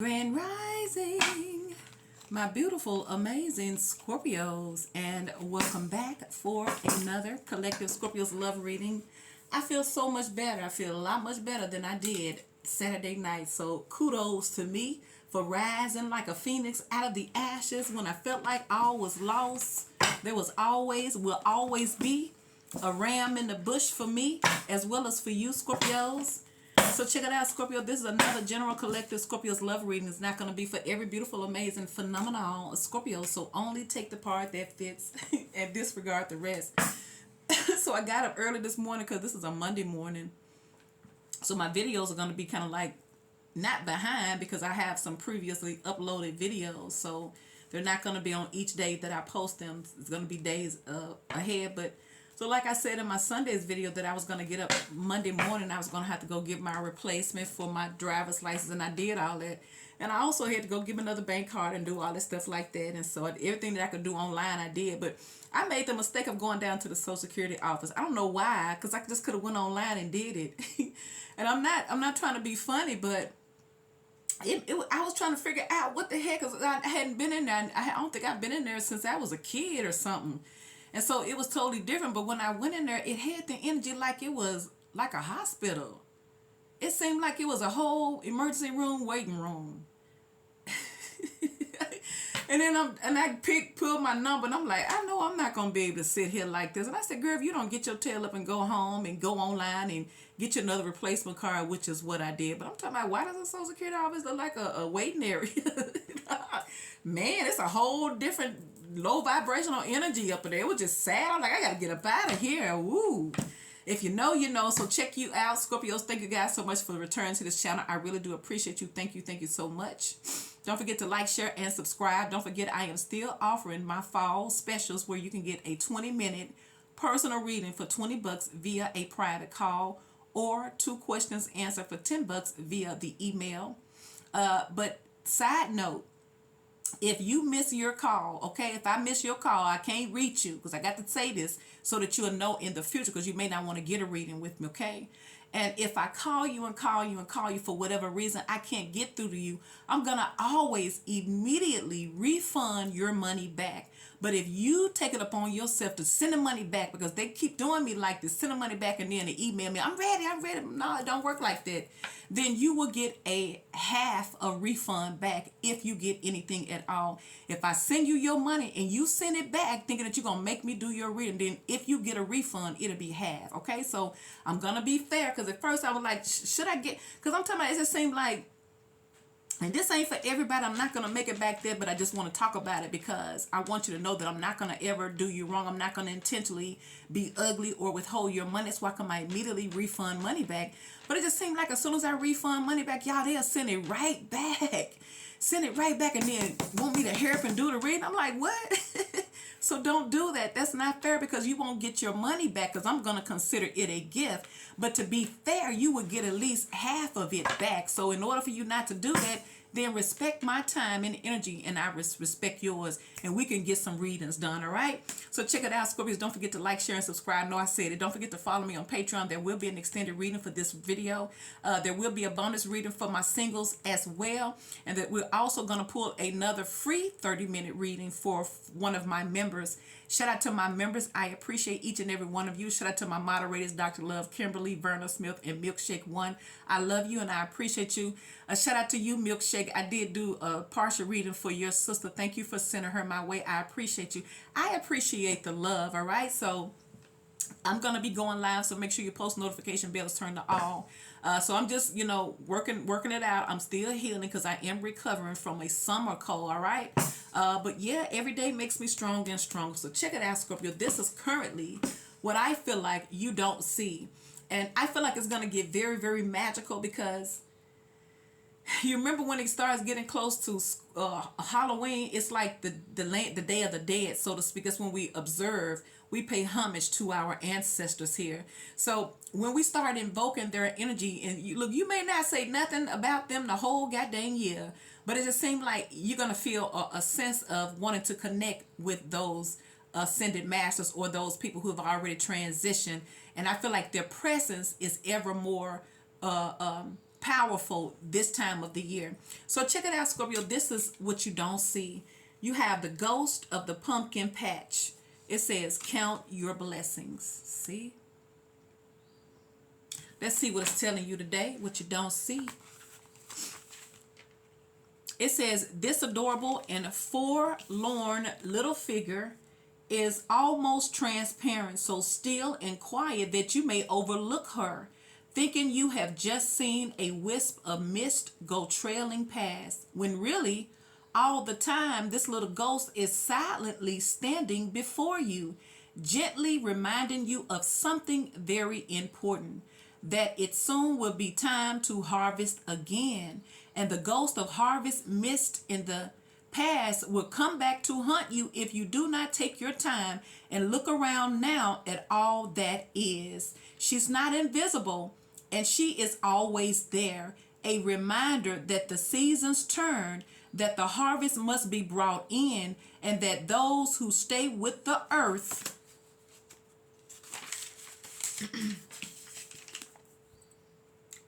Grand Rising, my beautiful, amazing Scorpios, and welcome back for another Collective Scorpios Love Reading. I feel so much better. I feel a lot much better than I did Saturday night. So kudos to me for rising like a phoenix out of the ashes when I felt like all was lost. There was always, will always be a ram in the bush for me as well as for you, Scorpios. So check it out, Scorpio. This is another general collective Scorpio's love reading. It's not going to be for every beautiful, amazing, phenomenal Scorpio. So only take the part that fits and disregard the rest. So I got up early this morning because this is a Monday morning. So my videos are going to be kind of like not behind because I have some previously uploaded videos. So they're not going to be on each day that I post them. It's going to be days ahead. But so like I said in my Sunday's video that I was going to get up Monday morning, I was going to have to go get my replacement for my driver's license, and I did all that. And I also had to go give another bank card and do all this stuff like that. And so everything that I could do online, I did. But I made the mistake of going down to the Social Security office. I don't know why, because I just could have went online and did it. And I'm not trying to be funny, but I was trying to figure out what the heck, because I hadn't been in there. I don't think I've been in there since I was a kid or something. And so it was totally different. But when I went in there, it had the energy like it was like a hospital. It seemed like it was a whole emergency room, waiting room. And then I pulled my number, and I'm like, I know I'm not going to be able to sit here like this. And I said, girl, if you don't get your tail up and go home and go online and get you another replacement card, which is what I did. But I'm talking about, why does the Social Security office look like a waiting area? Man, it's a whole different low vibrational energy up in there. It was just sad. I'm like, I got to get up out of here. Woo. If you know, you know. So check you out, Scorpios. Thank you guys so much for returning to this channel. I really do appreciate you. Thank you. Thank you so much. Don't forget to like, share, and subscribe. Don't forget I am still offering my fall specials where you can get a 20-minute personal reading for $20 via a private call, or 2 questions answered for $10 via the email. But side note, if you miss your call, okay, if I miss your call, I can't reach you, because I got to say this so that you'll know in the future, because you may not want to get a reading with me, okay? And if I call you and call you and call you for whatever reason, I can't get through to you, I'm going to always immediately refund your money back. But if you take it upon yourself to send the money back, because they keep doing me like this, send the money back and then they email me, I'm ready. No, it don't work like that. Then you will get a half a refund back if you get anything at all. If I send you your money and you send it back thinking that you're going to make me do your reading, then if you get a refund, it'll be half. Okay, so I'm going to be fair, because at first I was like, should I get, because I'm talking about, it just seemed like, and this ain't for everybody. I'm not going to make it back there, but I just want to talk about it because I want you to know that I'm not going to ever do you wrong. I'm not going to intentionally be ugly or withhold your money. That's why I can immediately refund money back. But it just seemed like as soon as I refund money back, y'all, they'll send it right back. Send it right back and then want me to hurry up and do the reading. I'm like, what? So don't do that. That's not fair, because you won't get your money back, because I'm going to consider it a gift. But to be fair, you would get at least half of it back. So in order for you not to do that, then respect my time and energy, and I respect yours, and we can get some readings done, all right? So check it out, Scorpios. Don't forget to like, share, and subscribe. No, I said it. Don't forget to follow me on Patreon. There will be an extended reading for this video. There will be a bonus reading for my singles as well, and that we're also going to pull another free 30-minute reading for one of my members. Shout out to my members. I appreciate each and every one of you. Shout out to my moderators, Dr. Love, Kimberly, Verna Smith, and Milkshake One. I love you and I appreciate you. Shout out to you, Milkshake. I did do a partial reading for your sister. Thank you for sending her my way. I appreciate you. I appreciate the love, all right? So I'm going to be going live, so make sure your post notification bell is turned to all. So I'm just, working it out. I'm still healing because I am recovering from a summer cold, all right? But yeah, every day makes me stronger and stronger. So check it out, Scorpio. This is currently what I feel like you don't see. And I feel like it's going to get very, very magical, because you remember when it starts getting close to Halloween, it's like the Day of the Dead, so to speak. That's when we observe, we pay homage to our ancestors here. So when we start invoking their energy, and you may not say nothing about them the whole goddamn year, but it just seems like you're going to feel a sense of wanting to connect with those ascended masters, or those people who have already transitioned. And I feel like their presence is ever more powerful this time of the year. So check it out, Scorpio. This is what you don't see. You have the ghost of the pumpkin patch. It says, count your blessings. See? Let's see what it's telling you today, what you don't see. It says, this adorable and forlorn little figure is almost transparent, so still and quiet that you may overlook her, thinking you have just seen a wisp of mist go trailing past, when really, all the time, this little ghost is silently standing before you, gently reminding you of something very important, that it soon will be time to harvest again. And the ghost of harvest missed in the past will come back to hunt you if you do not take your time and look around now at all that is. She's not invisible, and she is always there, a reminder that the seasons turn, that the harvest must be brought in, and that those who stay with the earth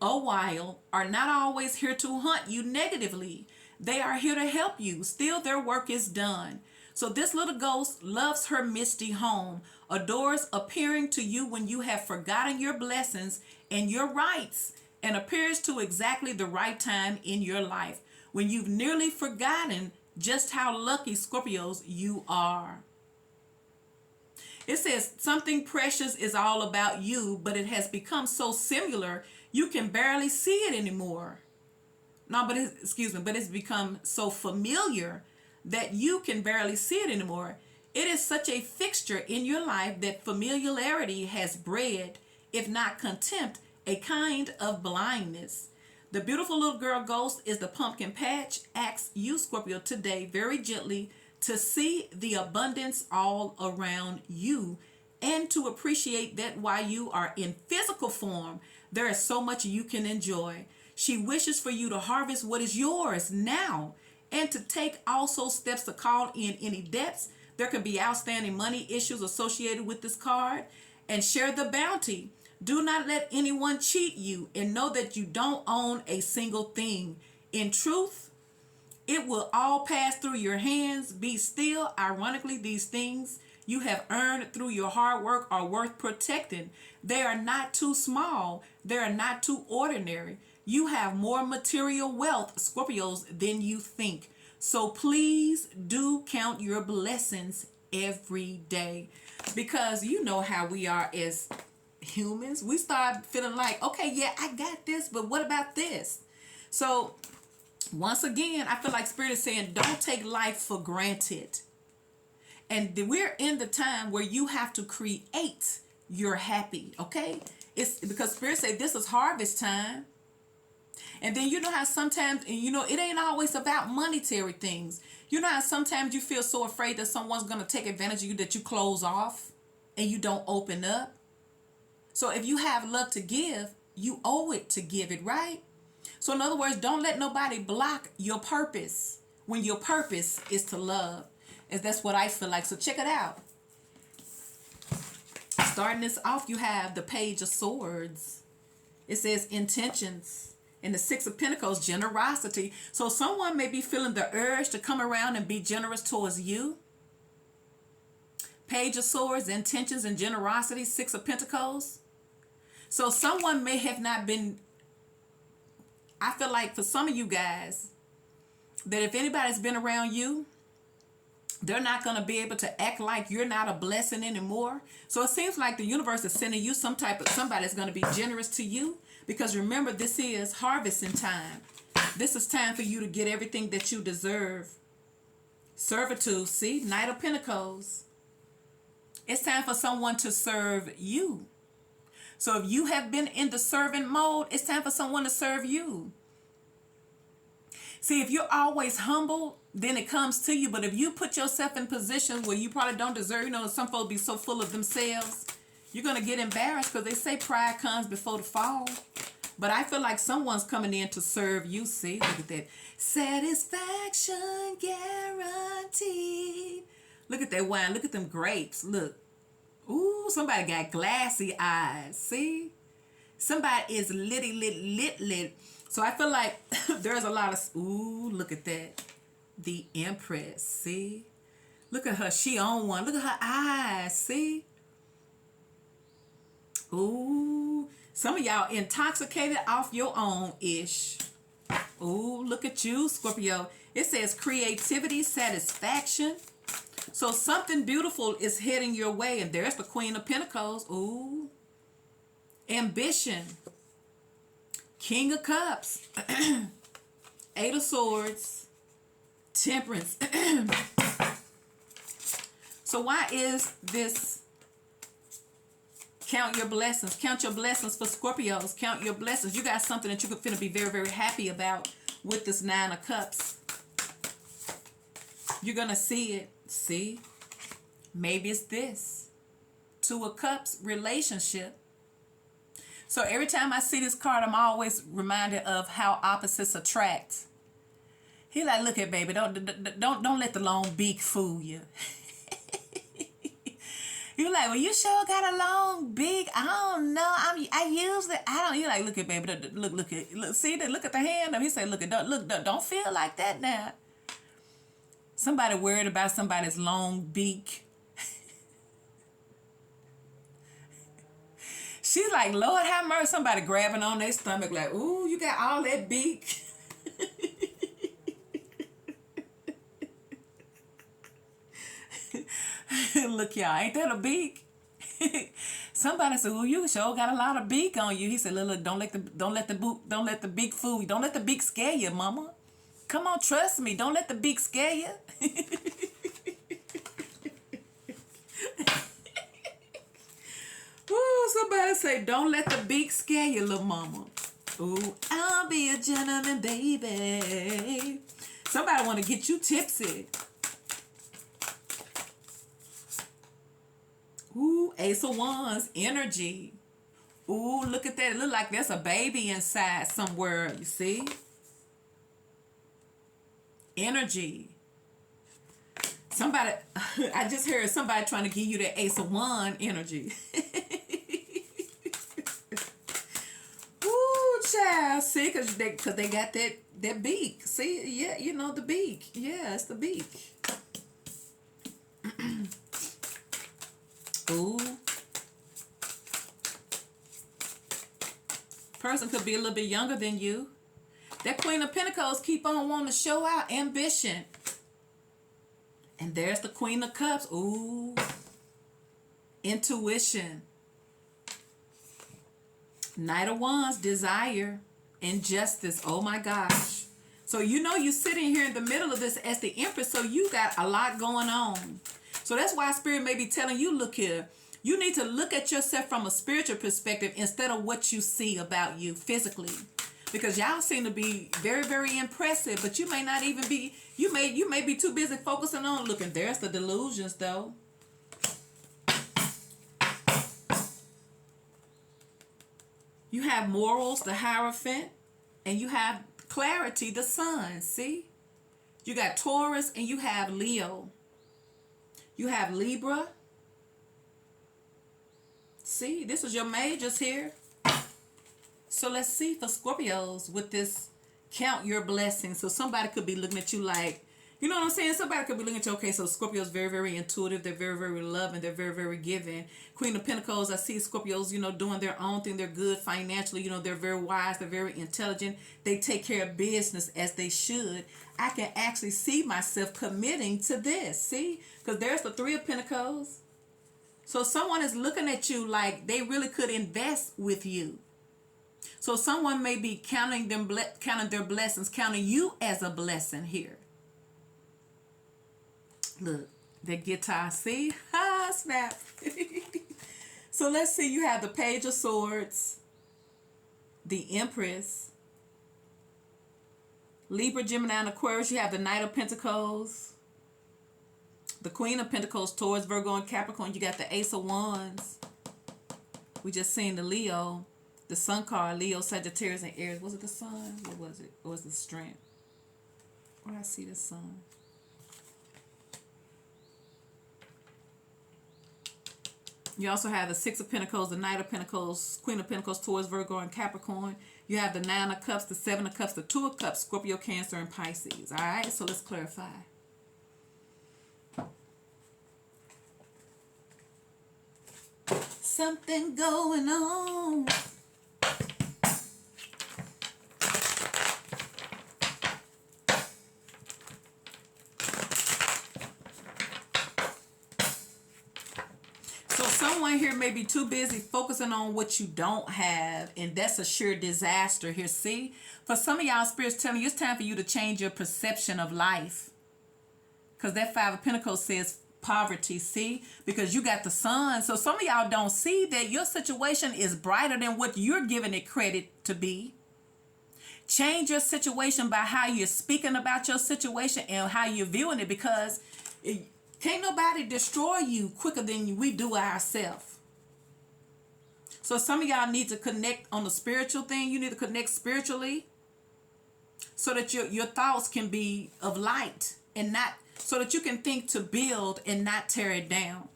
a while are not always here to hunt you negatively. They are here to help you. Still, their work is done. So this little ghost loves her misty home, adores appearing to you when you have forgotten your blessings and your rights, and appears to exactly the right time in your life, when you've nearly forgotten just how lucky, Scorpios, you are. It says something precious is all about you, but it has become so similar you can barely see it anymore. No, but it's become so familiar that you can barely see it anymore. It is such a fixture in your life that familiarity has bred, if not contempt, a kind of blindness. The beautiful little girl ghost is the pumpkin patch. Asks you, Scorpio, today very gently to see the abundance all around you and to appreciate that while you are in physical form, there is so much you can enjoy. She wishes for you to harvest what is yours now and to take also steps to call in any debts. There could be outstanding money issues associated with this card, and share the bounty. Do not let anyone cheat you, and know that you don't own a single thing. In truth, it will all pass through your hands. Be still. Ironically, these things you have earned through your hard work are worth protecting. They are not too small. They are not too ordinary. You have more material wealth, Scorpios, than you think. So please do count your blessings every day, because you know how we are as humans. We start feeling like, okay, yeah, I got this, but what about this? So once again, I feel like Spirit is saying, don't take life for granted. And we're in the time where you have to create your happy, okay? It's because Spirit say this is harvest time. And then you know how sometimes, and you know, it ain't always about monetary things. You know how sometimes you feel so afraid that someone's going to take advantage of you that you close off and you don't open up. So if you have love to give, you owe it to give it, right? So in other words, don't let nobody block your purpose when your purpose is to love. And that's what I feel like. So check it out. Starting this off, you have the Page of Swords. It says intentions. And the Six of Pentacles, generosity. So someone may be feeling the urge to come around and be generous towards you. Page of Swords, intentions and generosity, Six of Pentacles. So someone may have not been, I feel like for some of you guys, that if anybody's been around you, they're not going to be able to act like you're not a blessing anymore. So it seems like the universe is sending you some type of somebody that's going to be generous to you. Because remember, this is harvesting time. This is time for you to get everything that you deserve. Servitude, see? Knight of Pentacles. It's time for someone to serve you. So if you have been in the servant mode, it's time for someone to serve you. See, if you're always humble, then it comes to you. But if you put yourself in positions where you probably don't deserve, you know, some folks be so full of themselves, you're going to get embarrassed, because they say pride comes before the fall. But I feel like someone's coming in to serve you. See, look at that. Satisfaction guaranteed. Look at that wine. Look at them grapes. Look. Ooh, somebody got glassy eyes. See? Somebody is lit So I feel like there's a lot of, ooh, look at that. The Empress, see? Look at her, she on one. Look at her eyes, see? Ooh, some of y'all intoxicated off your own-ish. Ooh, look at you, Scorpio. It says creativity, satisfaction. So something beautiful is heading your way. And there's the Queen of Pentacles. Ooh. Ambition. King of Cups. Eight of Swords. Temperance. So why is this count your blessings? Count your blessings for Scorpios. Count your blessings. You got something that you could finna be very, very happy about with this Nine of Cups. You're going to see it. See? Maybe it's this. Two of Cups, relationship. So every time I see this card, I'm always reminded of how opposites attract. He like, look at baby, don't let the long beak fool you. You like, well, you sure got a long beak. I don't know. I usually I don't. You like, look at baby, look, see that, look at the hand. He said, look at, don't feel like that now. Somebody worried about somebody's long beak. She's like, Lord have mercy. Somebody grabbing on their stomach like, ooh, you got all that beak. Look, y'all, ain't that a beak? Somebody said, "Ooh, you sure got a lot of beak on you." He said, "Look, don't let the beak fool you. Don't let the beak scare you, mama. Come on, trust me. Don't let the beak scare you." Ooh, somebody say, "Don't let the beak scare you, little mama." Ooh, I'll be a gentleman, baby. Somebody want to get you tipsy. Ooh, Ace of Wands, energy. Ooh, look at that. It look like there's a baby inside somewhere, you see? Energy. Somebody, I just heard somebody trying to give you that Ace of Wands energy. Ooh, child. See, because they got that beak. See, yeah, you know the beak. Yeah, it's the beak. Ooh. Person could be a little bit younger than you. That Queen of Pentacles keep on wanting to show out ambition. And there's the Queen of Cups. Ooh. Intuition. Knight of Wands, desire. Injustice. Oh my gosh. So you know you're sitting here in the middle of this as the Empress, so you got a lot going on. So that's why Spirit may be telling you, look here, you need to look at yourself from a spiritual perspective instead of what you see about you physically. Because y'all seem to be very, very impressive, but you may not even be, you may be too busy focusing on looking. There's the delusions though. You have morals, the Hierophant, and you have clarity, the Sun. See? You got Taurus and you have Leo. You have Libra. See, this is your majors here. So let's see for Scorpios with this count your blessings. So somebody could be looking at you like, you know what I'm saying? Somebody could be looking at you, okay, so Scorpios very, very intuitive. They're very, very loving. They're very, very giving. Queen of Pentacles, I see Scorpios, you know, doing their own thing. They're good financially. You know, they're very wise. They're very intelligent. They take care of business as they should. I can actually see myself committing to this. See? Because there's the Three of Pentacles. So someone is looking at you like they really could invest with you. So someone may be counting their blessings, counting you as a blessing here. Look, the guitar, see? Ha, snap. So let's see, you have the Page of Swords, the Empress, Libra, Gemini, and Aquarius. You have the Knight of Pentacles, the Queen of Pentacles, Taurus, Virgo, and Capricorn. You got the Ace of Wands. We just seen the Leo, the Sun card, Leo, Sagittarius, and Aries. Was it the Sun? What was it? Or was it the Strength? Where I see the Sun? You also have the Six of Pentacles, the Knight of Pentacles, Queen of Pentacles, Taurus, Virgo, and Capricorn. You have the Nine of Cups, the Seven of Cups, the Two of Cups, Scorpio, Cancer, and Pisces. All right, so let's clarify. Something going on. So someone here may be too busy focusing on what you don't have, and that's a sure disaster here. See, for some of y'all, Spirit's telling you it's time for you to change your perception of life, because that Five of Pentacles says poverty. See, because you got the Sun. So some of y'all don't see that your situation is brighter than what you're giving it credit to be. Change your situation by how you're speaking about your situation and how you're viewing it, because can't nobody destroy you quicker than we do ourselves. So some of y'all need to connect on the spiritual thing. You need to connect spiritually so that your thoughts can be of light, and not so that you can think to build and not tear it down.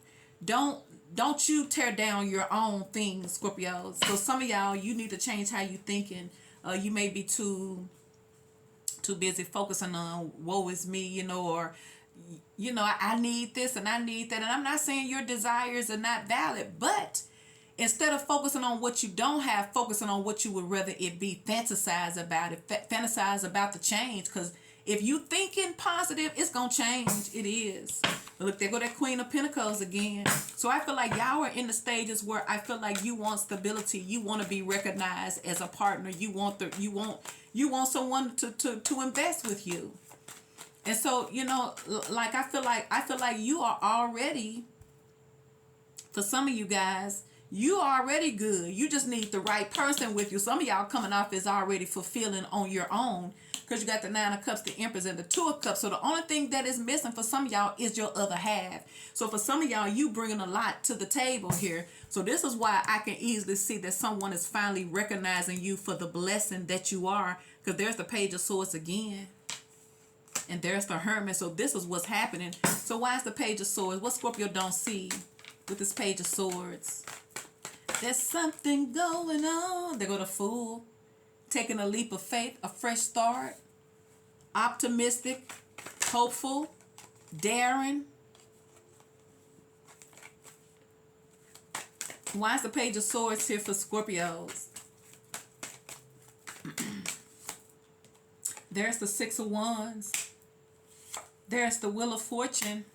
Don't you tear down your own things, Scorpios. So some of y'all, you need to change how you thinking. You may be too busy focusing on woe is me, or I need this and I need that. And I'm not saying your desires are not valid, but instead of focusing on what you don't have, focusing on what you would rather it be. Fantasize about it. Fantasize about the change, because if you thinking positive, it's going to change. It is. But look, there go that Queen of Pentacles again. So I feel like y'all are in the stages where I feel like you want stability. You want to be recognized as a partner. You want someone to invest with you. And so, like I feel like you are already, for some of you guys, you are already good. You just need the right person with you. Some of y'all coming off is already fulfilling on your own, because you got the Nine of Cups, the Empress, and the Two of Cups. So the only thing that is missing for some of y'all is your other half. So for some of y'all, you bringing a lot to the table here. So this is why I can easily see that someone is finally recognizing you for the blessing that you are, because there's the Page of Swords again. And there's the Hermit. So this is what's happening. So why is the Page of Swords? What Scorpio don't see with this Page of Swords? There's something going on. There go the Fool. Taking a leap of faith, a fresh start. Optimistic, hopeful, daring. Why is the Page of Swords here for Scorpios? There's the Six of Wands. There's the Wheel of Fortune.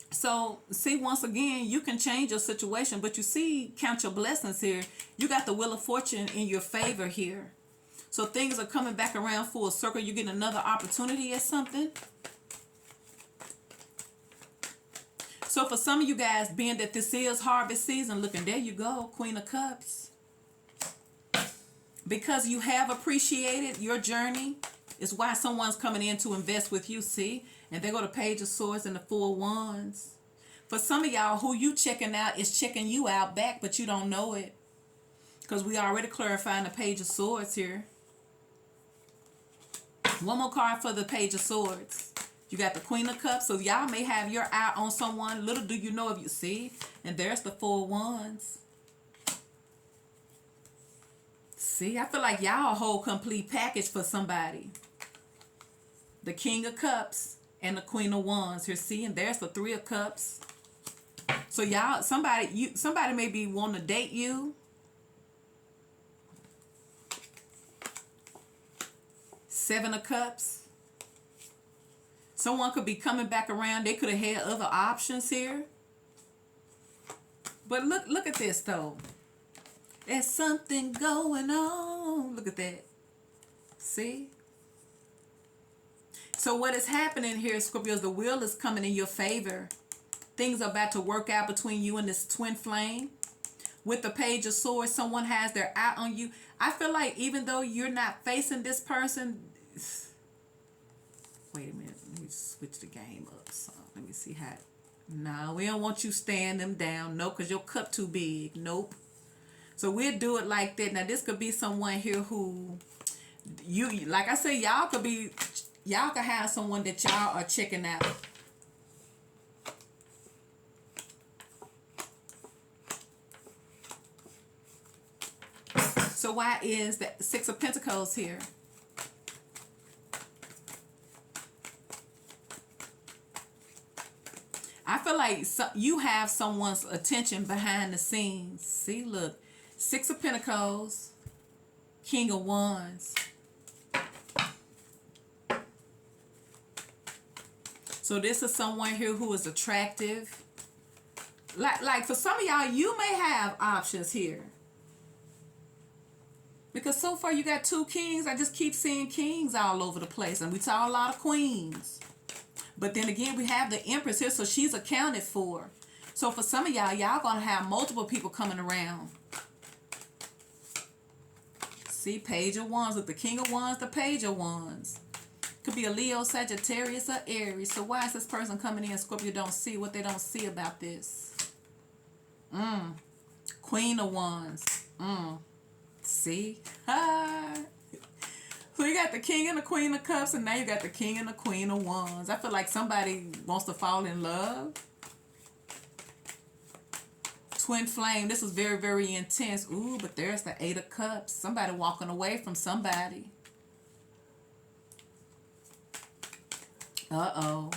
So, see, once again, you can change your situation, but you see, count your blessings here. You got the Wheel of Fortune in your favor here. So things are coming back around full circle. You're getting another opportunity at something. So for some of you guys, being that this is harvest season, looking, there you go, Queen of Cups. Because you have appreciated your journey, is why someone's coming in to invest with you, see? And they go to Page of Swords and the Four of Wands. For some of y'all, who you checking out is checking you out back, but you don't know it. Because we already clarifying the Page of Swords here. One more card for the Page of Swords. You got the Queen of Cups. So y'all may have your eye on someone. Little do you know if you see. And there's the Four of Wands. See, I feel like y'all a whole complete package for somebody. The King of Cups and the Queen of Wands here. See, and there's the Three of Cups. So y'all, somebody may be wanting to date you. Seven of Cups. Someone could be coming back around. They could have had other options here. But look at this though. There's something going on. Look at that. See? So what is happening here, Scorpios, the wheel is coming in your favor. Things are about to work out between you and this twin flame. With the Page of Swords, someone has their eye on you. I feel like even though you're not facing this person... Wait a minute. Let me switch the game up. So let me see how... No, we don't want you staring them down. Nope, because your cup too big. Nope. So we'll do it like that. Now, this could be someone here who... Like I said, y'all could have someone that y'all are checking out. So why is the Six of Pentacles here? I feel like you have someone's attention behind the scenes. See, look. Six of Pentacles, King of Wands. So this is someone here who is attractive. Like for some of y'all, you may have options here. Because so far you got two kings. I just keep seeing kings all over the place. And we saw a lot of queens. But then again, we have the Empress here, so she's accounted for. So for some of y'all, y'all going to have multiple people coming around. See, Page of Wands. Look, the King of Wands, the Page of Wands. Could be a Leo, Sagittarius, or Aries. So why is this person coming in? Scorpio don't see what they don't see about this. Queen of Wands. See? So you got the King and the Queen of Cups, and now you got the King and the Queen of Wands. I feel like somebody wants to fall in love. Twin flame. This is very, very intense. Ooh, but there's the Eight of Cups. Somebody walking away from somebody. Uh-oh.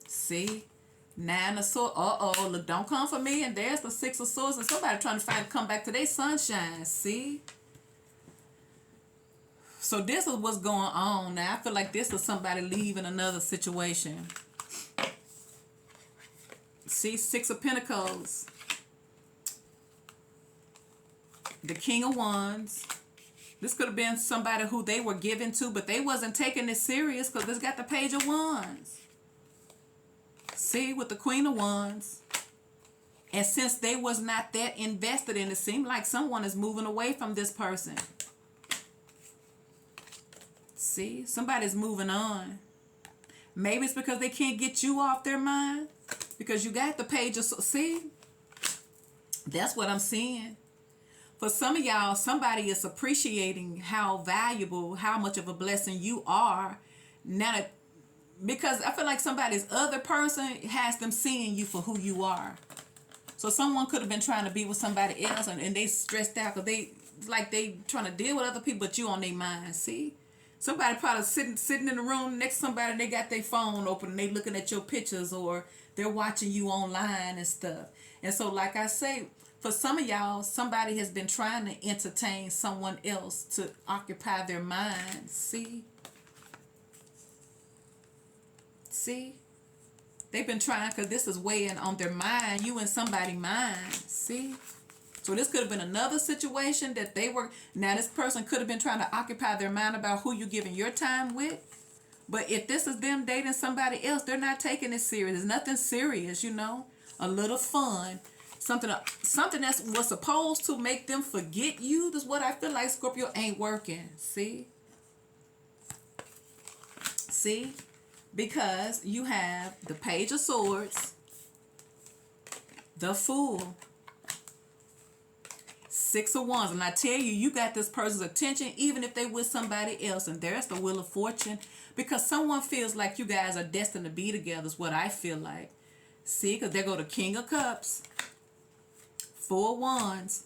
See? Nine of Swords. Uh-oh. Look, don't come for me. And there's the Six of Swords. And somebody trying to come back to their sunshine. See? So this is what's going on now. I feel like this is somebody leaving another situation. See, Six of Pentacles. The King of Wands. This could have been somebody who they were given to, but they wasn't taking it serious because this got the Page of Wands. See, with the Queen of Wands. And since they was not that invested in it, seemed like someone is moving away from this person. See, somebody's moving on. Maybe it's because they can't get you off their mind. Because you got the Page of Swords. See, that's what I'm seeing. For some of y'all, somebody is appreciating how valuable, how much of a blessing you are. Now, because I feel like somebody's other person has them seeing you for who you are. So someone could have been trying to be with somebody else and they stressed out because they trying to deal with other people, but you on their mind. See? Somebody probably sitting in the room next to somebody and they got their phone open and they looking at your pictures or they're watching you online and stuff. And so like I say, for some of y'all, somebody has been trying to entertain someone else to occupy their mind. See? See? They've been trying because this is weighing on their mind. You in somebody's mind. See? So this could have been another situation that they were... Now this person could have been trying to occupy their mind about who you're giving your time with. But if this is them dating somebody else, they're not taking it serious. It's nothing serious, you know. A little fun. Something that was supposed to make them forget you. That's what I feel like Scorpio ain't working. See? See? Because you have the Page of Swords. The Fool. Six of Wands. And I tell you, you got this person's attention even if they with somebody else. And there's the Wheel of Fortune. Because someone feels like you guys are destined to be together is what I feel like. See? Because there go the King of Cups. Four of Wands.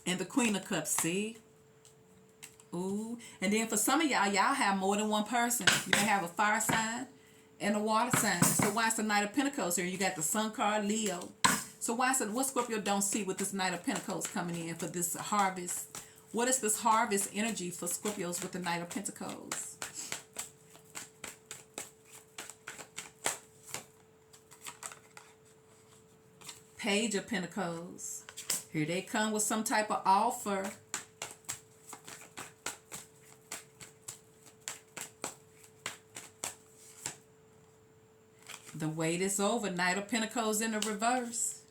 And the Queen of Cups. See? Ooh. And then for some of y'all, y'all have more than one person. You may have a fire sign and a water sign. So why is the Knight of Pentacles here? You got the Sun card, Leo. So why is it, what Scorpio don't see with this Knight of Pentacles coming in for this harvest? What is this harvest energy for Scorpios with the Knight of Pentacles? Page of Pentacles. Here they come with some type of offer. The wait is over. Knight of Pentacles in the reverse.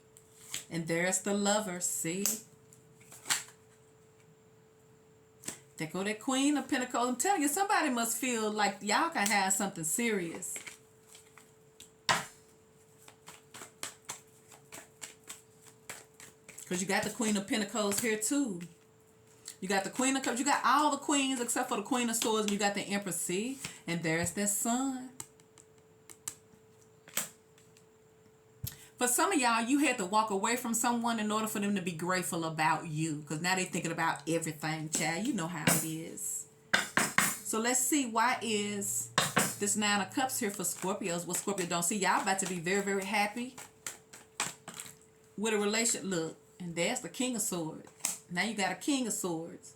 And there's the Lover. See? There go that Queen of Pentacles. I'm telling you, somebody must feel like y'all can have something serious. Because you got the Queen of Pentacles here too. You got the Queen of Cups. You got all the queens except for the Queen of Swords. And you got the Empress. See? And there's that Sun. For some of y'all, you had to walk away from someone in order for them to be grateful about you. Because now they're thinking about everything, child. You know how it is. So let's see, why is this Nine of Cups here for Scorpios? What Scorpio don't see. Y'all about to be very, very happy with a relation. Look, and there's the King of Swords. Now you got a King of Swords.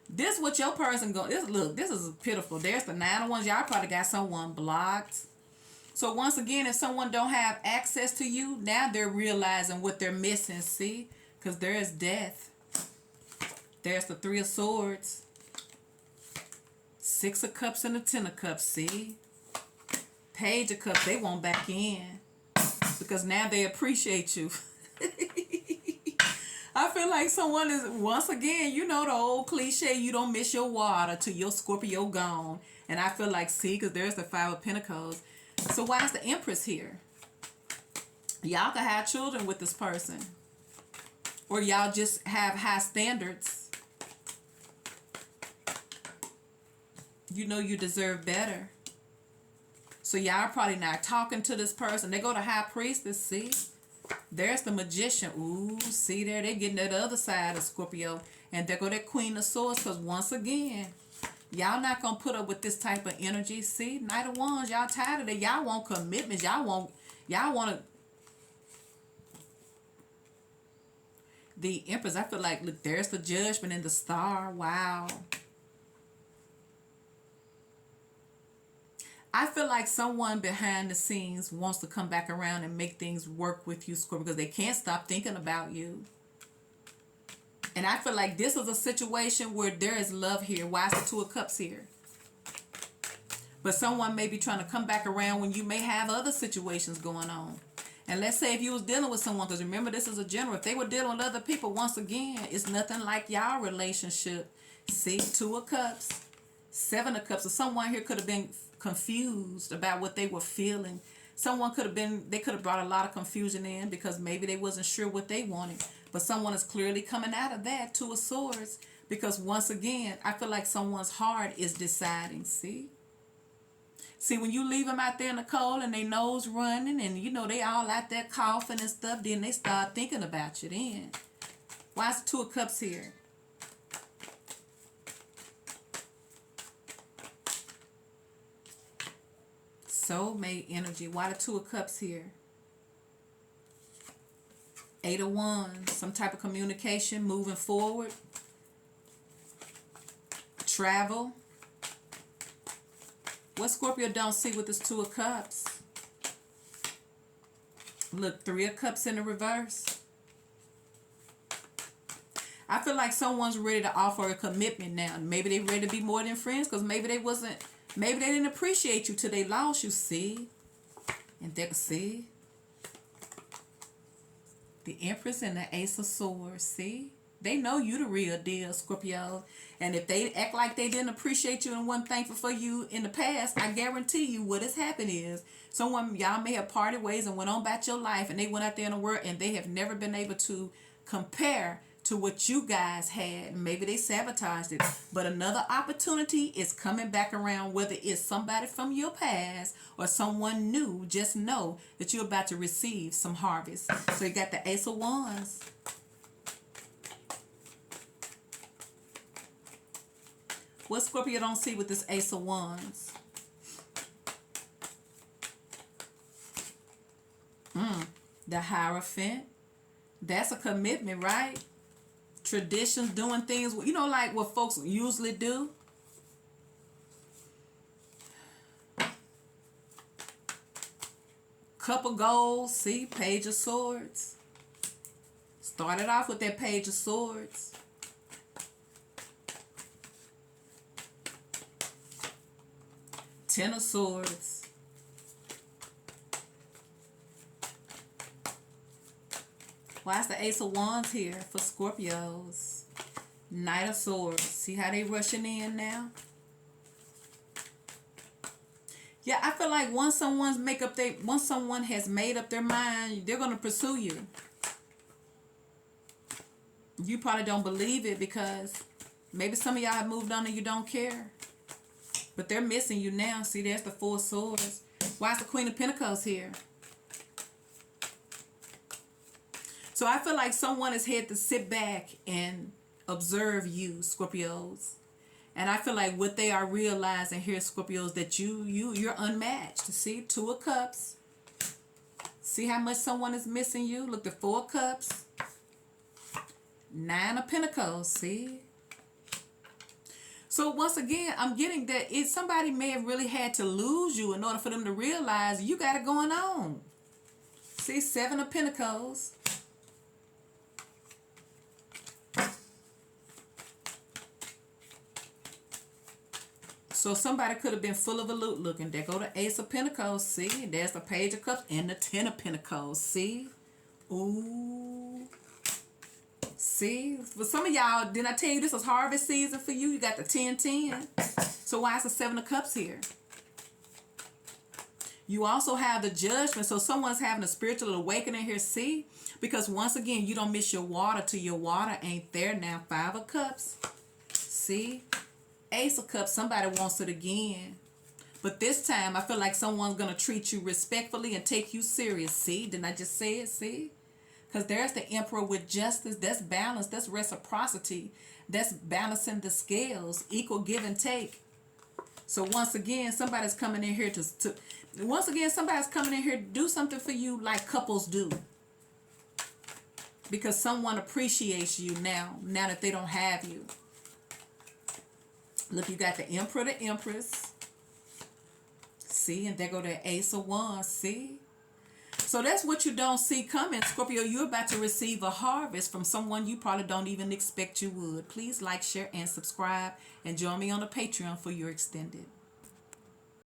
This what your person go. This is pitiful. There's the Nine of Wands. Y'all probably got someone blocked. So once again, if someone don't have access to you, now they're realizing what they're missing. See, because there is death. There's the Three of Swords, Six of Cups, and the Ten of Cups. See, Page of Cups. They want back in because now they appreciate you. I feel like someone is, once again, you know the old cliche, you don't miss your water till your Scorpio gone. And I feel like, see, because there's the Five of Pentacles. So why is the Empress here? Y'all can have children with this person. Or y'all just have high standards. You know you deserve better. So y'all probably not talking to this person. They go to High Priestess, see? There's the Magician. Ooh, see there, they're getting to the other side of Scorpio. And there go that Queen of Swords, because once again, y'all not going to put up with this type of energy. See, Knight of Wands, y'all tired of it. Y'all want commitments. Y'all want to. The Empress, I feel like, look, there's the Judgment and the Star. Wow. I feel like someone behind the scenes wants to come back around and make things work with you, Scorpio, because they can't stop thinking about you. And I feel like this is a situation where there is love here. Why is the Two of Cups here? But someone may be trying to come back around when you may have other situations going on. And let's say if you was dealing with someone, because remember this is a general, if they were dealing with other people, once again, it's nothing like y'all relationship. See, Two of Cups, Seven of Cups. So someone here could have been confused about what they were feeling. Someone could have been, they could have brought a lot of confusion in because maybe they wasn't sure what they wanted. But someone is clearly coming out of that, Two of Swords, because once again, I feel like someone's heart is deciding, see? See, when you leave them out there in the cold and they nose running and, you know, they all out there coughing and stuff, then they start thinking about you then. Why is the Two of Cups here? Soulmate energy. Why the Two of Cups here? Eight of Wands. Some type of communication moving forward. Travel. What Scorpio don't see with this Two of Cups? Look, Three of Cups in the reverse. I feel like someone's ready to offer a commitment now. Maybe they ready to be more than friends because maybe they wasn't. Maybe they didn't appreciate you till they lost you, see? And they see? The Empress and the Ace of Swords, see? They know you the real deal, Scorpio. And if they act like they didn't appreciate you and weren't thankful for you in the past, I guarantee you what has happened is someone, y'all may have parted ways and went on about your life and they went out there in the world and they have never been able to compare to what you guys had. Maybe they sabotaged it. But another opportunity is coming back around, whether it's somebody from your past or someone new. Just know that you're about to receive some harvest. So you got the Ace of Wands. What Scorpio don't see with this Ace of Wands? The Hierophant. That's a commitment, right? Traditions, doing things, you know, like what folks usually do. Couple goals, see, Page of Swords. Started off with that Page of Swords. Ten of Swords. Why is the Ace of Wands here for Scorpios? Knight of Swords. See how they rushing in now? Yeah, I feel like once someone has made up their mind, they're gonna pursue you. You probably don't believe it because maybe some of y'all have moved on and you don't care. But they're missing you now. See, there's the Four of Swords. Why is the Queen of Pentacles here? So I feel like someone is here to sit back and observe you, Scorpios. And I feel like what they are realizing here, Scorpios, that you're unmatched. See, Two of Cups. See how much someone is missing you? Look, the Four of Cups. Nine of Pentacles, see? So once again, I'm getting that somebody may have really had to lose you in order for them to realize you got it going on. See, Seven of Pentacles. So somebody could have been full of a loot looking. There go the Ace of Pentacles, see? There's the Page of Cups and the Ten of Pentacles, see? Ooh. See? For some of y'all, didn't I tell you this was harvest season for you? You got the 10-10. So why is the Seven of Cups here? You also have the Judgment. So someone's having a spiritual awakening here, see? Because once again, you don't miss your water till your water ain't there now. Five of Cups. See? Ace of Cups, somebody wants it again. But this time, I feel like someone's going to treat you respectfully and take you serious. See? Didn't I just say it? See? Because there's the Emperor with justice. That's balance. That's reciprocity. That's balancing the scales. Equal give and take. So once again, somebody's coming in here to do something for you like couples do. Because someone appreciates you now that they don't have you. Look, you got the Emperor, the Empress. See, and there go the Ace of Wands, see? So that's what you don't see coming, Scorpio. You're about to receive a harvest from someone you probably don't even expect you would. Please like, share, and subscribe. And join me on the Patreon for your extended.